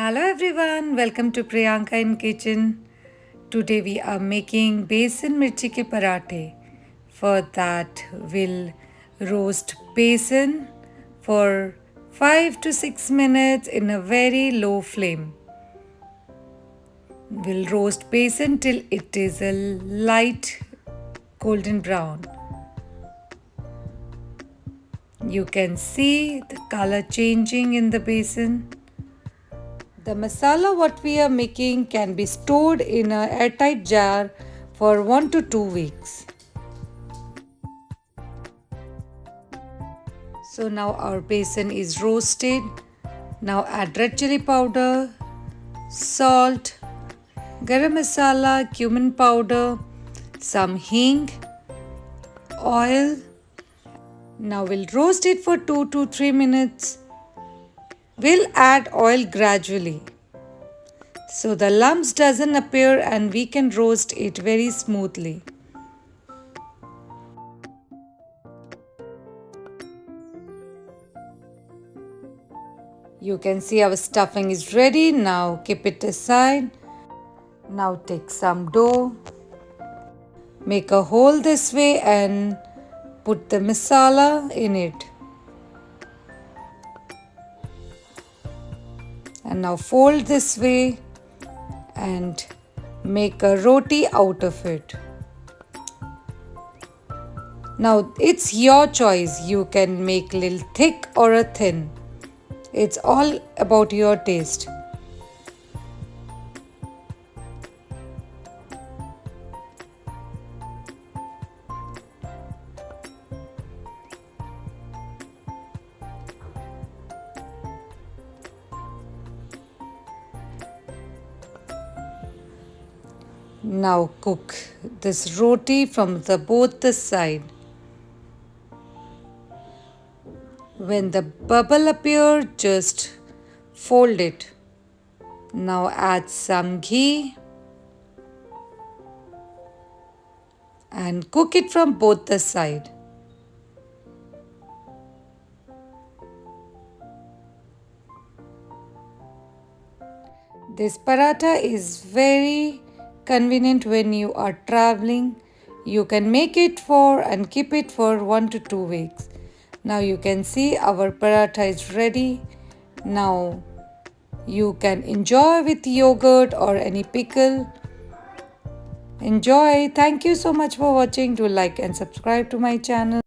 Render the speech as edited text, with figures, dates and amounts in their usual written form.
Hello everyone, welcome to Priyanka in Kitchen. Today we are making besan mirchi ke parathe. For that, we'll roast besan for 5 to 6 minutes in a very low flame. We'll roast besan till it is a light golden brown. You can see the color changing in the besan. The masala what we are making can be stored in a airtight jar for 1 to 2 weeks. So now our besan is roasted. Now add red chili powder, salt, garam masala, cumin powder, some hing, oil. Now we'll roast it for 2 to 3 minutes. We'll add oil gradually so the lumps doesn't appear and we can roast it very smoothly. You can see our stuffing is ready. Now keep it aside. Now take some dough. Make a hole this way and put the masala in it. And now fold this way and make a roti out of it. Now it's your choice. You can make little thick or a thin. It's all about your taste. Now cook this roti from both the side. When the bubble appears, just fold it. Now add some ghee and cook it from both the side. This paratha is very convenient when you are traveling. You can make it for and keep it for 1 to 2 weeks. Now you can see our paratha is ready. Now you can enjoy with yogurt or any pickle. Enjoy. Thank you so much for watching. Do like and subscribe to my channel.